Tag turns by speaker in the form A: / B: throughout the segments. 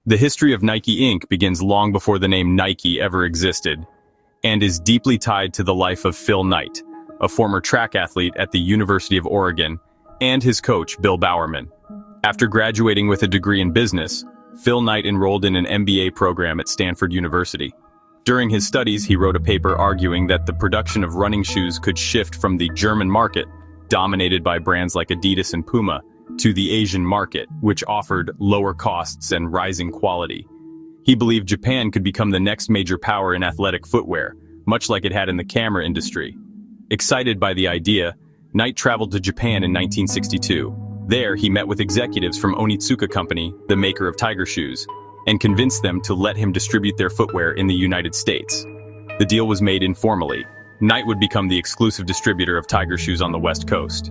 A: The history of Nike Inc. begins long before the name Nike ever existed, and is deeply tied to the life of Phil Knight, a former track athlete at the University of Oregon, and his coach, Bill Bowerman. After graduating with a degree in business, Phil Knight enrolled in an MBA program at Stanford University. During his studies, he wrote a paper arguing that the production of running shoes could shift from the German market, dominated by brands like Adidas and Puma, to the Asian market, which offered lower costs and rising quality. He believed Japan could become the next major power in athletic footwear, much like it had in the camera industry. Excited by the idea, Knight traveled to Japan in 1962. There, he met with executives from Onitsuka Company, the maker of Tiger shoes, and convinced them to let him distribute their footwear in the United States. The deal was made informally. Knight would become the exclusive distributor of Tiger shoes on the West Coast.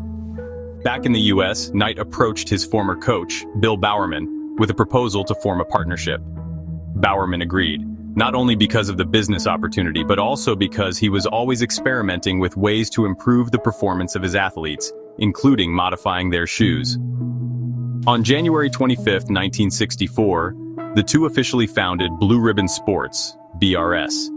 A: Back in the US, Knight approached his former coach, Bill Bowerman, with a proposal to form a partnership. Bowerman agreed, not only because of the business opportunity, but also because he was always experimenting with ways to improve the performance of his athletes, including modifying their shoes. On January 25, 1964, the two officially founded Blue Ribbon Sports, BRS,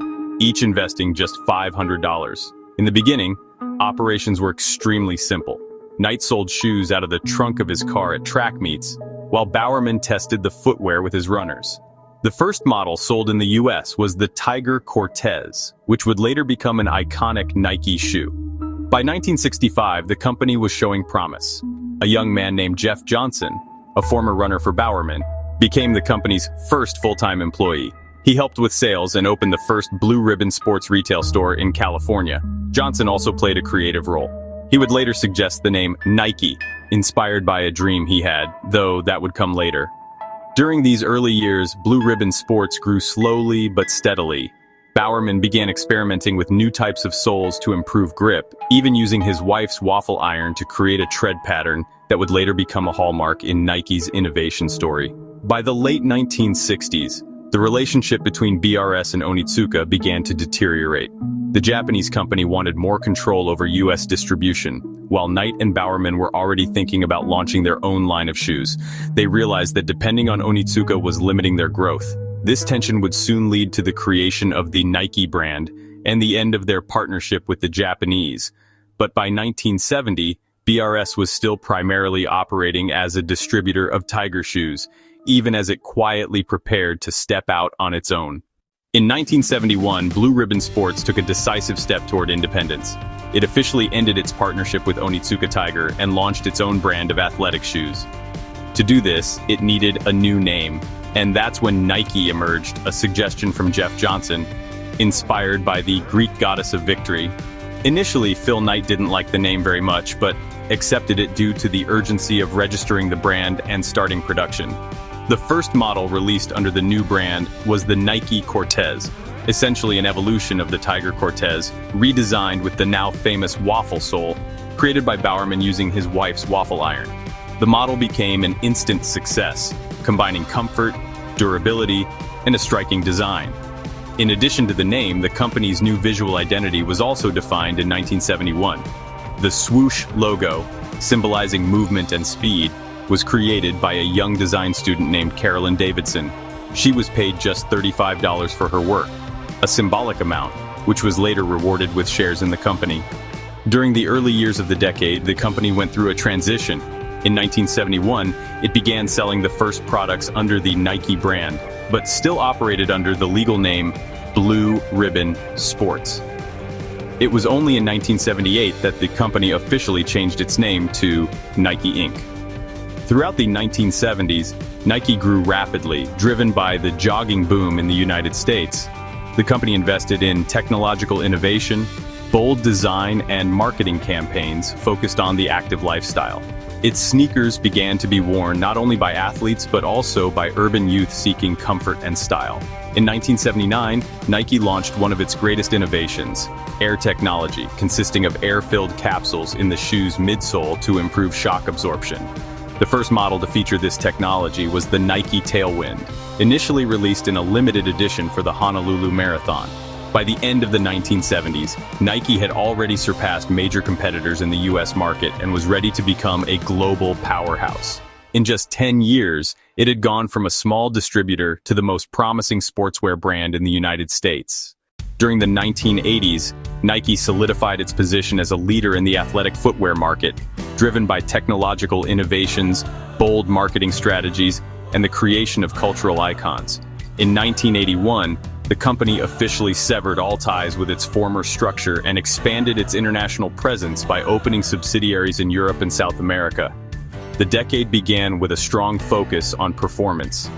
A: each investing just $500. In the beginning, operations were extremely simple. Knight sold shoes out of the trunk of his car at track meets, while Bowerman tested the footwear with his runners. The first model sold in the US was the Tiger Cortez, which would later become an iconic Nike shoe. By 1965, the company was showing promise. A young man named Jeff Johnson, a former runner for Bowerman, became the company's first full-time employee. He helped with sales and opened the first Blue Ribbon Sports retail store in California. Johnson also played a creative role. He would later suggest the name Nike, inspired by a dream he had, though that would come later. During these early years, Blue Ribbon Sports grew slowly but steadily. Bowerman began experimenting with new types of soles to improve grip, even using his wife's waffle iron to create a tread pattern that would later become a hallmark in Nike's innovation story. By the late 1960s, the relationship between BRS and Onitsuka began to deteriorate. The Japanese company wanted more control over US distribution, while Knight and Bowerman were already thinking about launching their own line of shoes. They realized that depending on Onitsuka was limiting their growth. This tension would soon lead to the creation of the Nike brand and the end of their partnership with the Japanese. But by 1970, BRS was still primarily operating as a distributor of Tiger shoes, even as it quietly prepared to step out on its own. In 1971, Blue Ribbon Sports took a decisive step toward independence. It officially ended its partnership with Onitsuka Tiger and launched its own brand of athletic shoes. To do this, it needed a new name, and that's when Nike emerged, a suggestion from Jeff Johnson, inspired by the Greek goddess of victory. Initially, Phil Knight didn't like the name very much, but accepted it due to the urgency of registering the brand and starting production. The first model released under the new brand was the Nike Cortez, essentially an evolution of the Tiger Cortez, redesigned with the now famous waffle sole, created by Bowerman using his wife's waffle iron. The model became an instant success, combining comfort, durability, and a striking design. In addition to the name, the company's new visual identity was also defined in 1971. The swoosh logo, symbolizing movement and speed, was created by a young design student named Carolyn Davidson. She was paid just $35 for her work, a symbolic amount, which was later rewarded with shares in the company. During the early years of the decade, the company went through a transition. In 1971, it began selling the first products under the Nike brand, but still operated under the legal name Blue Ribbon Sports. It was only in 1978 that the company officially changed its name to Nike Inc. Throughout the 1970s, Nike grew rapidly, driven by the jogging boom in the United States. The company invested in technological innovation, bold design, and marketing campaigns focused on the active lifestyle. Its sneakers began to be worn not only by athletes but also by urban youth seeking comfort and style. In 1979, Nike launched one of its greatest innovations, Air technology, consisting of air-filled capsules in the shoe's midsole to improve shock absorption. The first model to feature this technology was the Nike Tailwind, initially released in a limited edition for the Honolulu Marathon. By the end of the 1970s, Nike had already surpassed major competitors in the US market and was ready to become a global powerhouse. In just 10 years, it had gone from a small distributor to the most promising sportswear brand in the United States. During the 1980s, Nike solidified its position as a leader in the athletic footwear market, driven by technological innovations, bold marketing strategies, and the creation of cultural icons. In 1981, the company officially severed all ties with its former structure and expanded its international presence by opening subsidiaries in Europe and South America. The decade began with a strong focus on performance.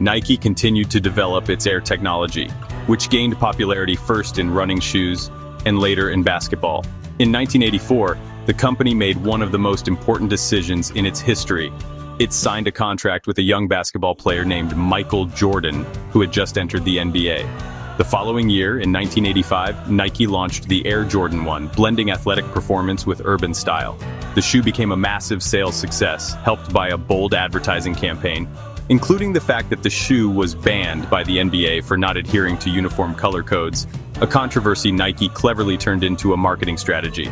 A: Nike continued to develop its Air technology, which gained popularity first in running shoes and later in basketball. In 1984, the company made one of the most important decisions in its history. It signed a contract with a young basketball player named Michael Jordan, who had just entered the NBA. The following year, in 1985, Nike launched the Air Jordan 1, blending athletic performance with urban style. The shoe became a massive sales success, helped by a bold advertising campaign, including the fact that the shoe was banned by the NBA for not adhering to uniform color codes, a controversy Nike cleverly turned into a marketing strategy.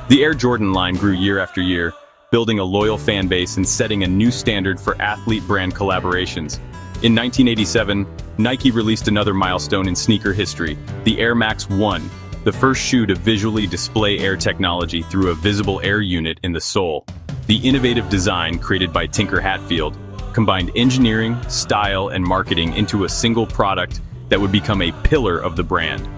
A: The Air Jordan line grew year after year, building a loyal fan base and setting a new standard for athlete brand collaborations. In 1987, Nike released another milestone in sneaker history, the Air Max 1, the first shoe to visually display Air technology through a visible air unit in the sole. The innovative design, created by Tinker Hatfield, combined engineering, style, and marketing into a single product that would become a pillar of the brand.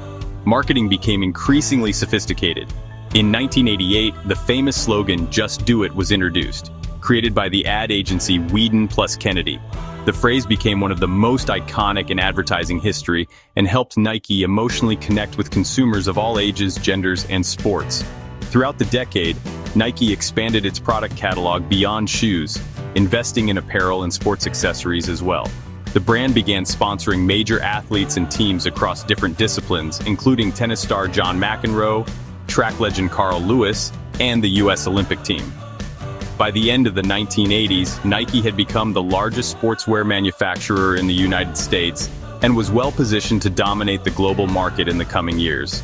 A: Marketing became increasingly sophisticated. In 1988, the famous slogan, "Just Do It," was introduced, created by the ad agency Whedon plus Kennedy. The phrase became one of the most iconic in advertising history and helped Nike emotionally connect with consumers of all ages, genders, and sports. Throughout the decade, Nike expanded its product catalog beyond shoes, investing in apparel and sports accessories as well. The brand began sponsoring major athletes and teams across different disciplines, including tennis star John McEnroe, track legend Carl Lewis, and the U.S. Olympic team. By the end of the 1980s, Nike had become the largest sportswear manufacturer in the United States and was well positioned to dominate the global market in the coming years.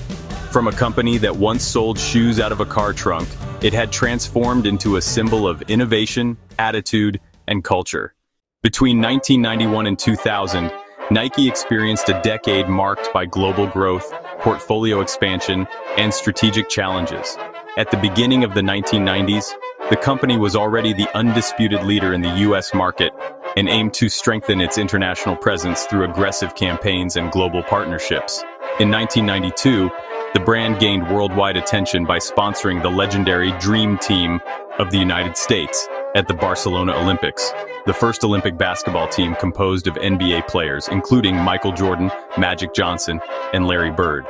A: From a company that once sold shoes out of a car trunk, it had transformed into a symbol of innovation, attitude, and culture. Between 1991 and 2000, Nike experienced a decade marked by global growth, portfolio expansion, and strategic challenges. At the beginning of the 1990s, the company was already the undisputed leader in the U.S. market and aimed to strengthen its international presence through aggressive campaigns and global partnerships. In 1992, the brand gained worldwide attention by sponsoring the legendary Dream Team of the United States at the Barcelona Olympics, the first Olympic basketball team composed of NBA players, including Michael Jordan, Magic Johnson, and Larry Bird.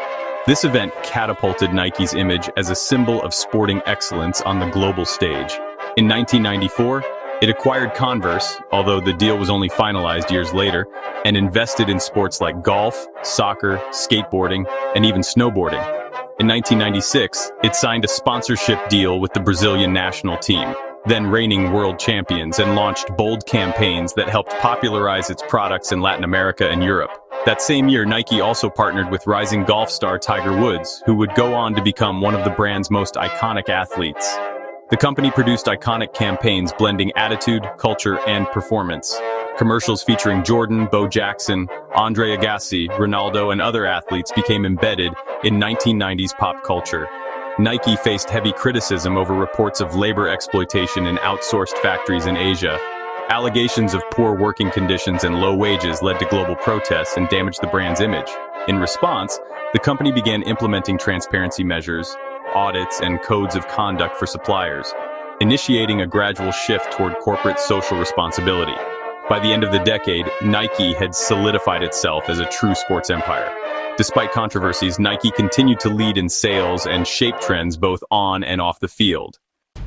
A: This event catapulted Nike's image as a symbol of sporting excellence on the global stage. In 1994, it acquired Converse, although the deal was only finalized years later, and invested in sports like golf, soccer, skateboarding, and even snowboarding. In 1996, it signed a sponsorship deal with the Brazilian national team, then reigning world champions, and launched bold campaigns that helped popularize its products in Latin America and Europe. That same year, Nike also partnered with rising golf star Tiger Woods, who would go on to become one of the brand's most iconic athletes. The company produced iconic campaigns blending attitude, culture, and performance. Commercials featuring Jordan, Bo Jackson, Andre Agassi, Ronaldo, and other athletes became embedded in 1990s pop culture. Nike faced heavy criticism over reports of labor exploitation in outsourced factories in Asia. Allegations of poor working conditions and low wages led to global protests and damaged the brand's image. In response, the company began implementing transparency measures, audits, and codes of conduct for suppliers, initiating a gradual shift toward corporate social responsibility. By the end of the decade, Nike had solidified itself as a true sports empire. Despite controversies, Nike continued to lead in sales and shape trends both on and off the field.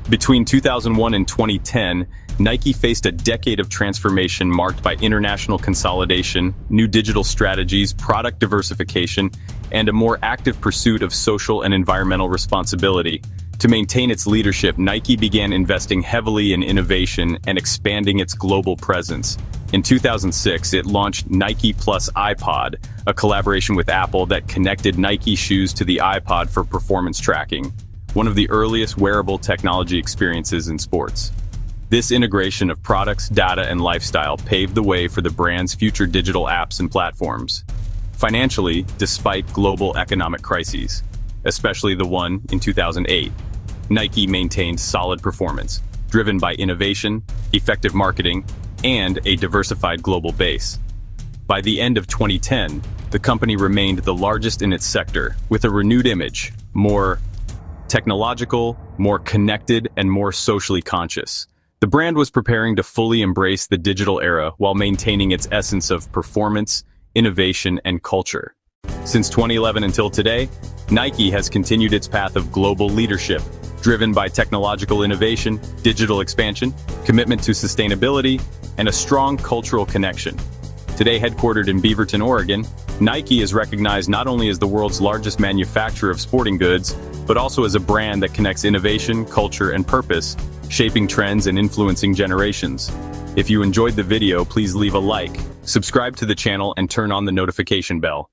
A: Between 2001 and 2010, Nike faced a decade of transformation marked by international consolidation, new digital strategies, product diversification, and a more active pursuit of social and environmental responsibility. To maintain its leadership, Nike began investing heavily in innovation and expanding its global presence. In 2006, it launched Nike Plus iPod, a collaboration with Apple that connected Nike shoes to the iPod for performance tracking, one of the earliest wearable technology experiences in sports. This integration of products, data, and lifestyle paved the way for the brand's future digital apps and platforms. Financially, despite global economic crises, especially the one in 2008, Nike maintained solid performance, driven by innovation, effective marketing, and a diversified global base. By the end of 2010, the company remained the largest in its sector, with a renewed image, more technological, more connected, and more socially conscious. The brand was preparing to fully embrace the digital era while maintaining its essence of performance, innovation, and culture. Since 2011 until today, Nike has continued its path of global leadership, driven by technological innovation, digital expansion, commitment to sustainability, and a strong cultural connection. Today headquartered in Beaverton, Oregon, Nike is recognized not only as the world's largest manufacturer of sporting goods, but also as a brand that connects innovation, culture, and purpose, shaping trends and influencing generations. If you enjoyed the video, please leave a like, subscribe to the channel, and turn on the notification bell.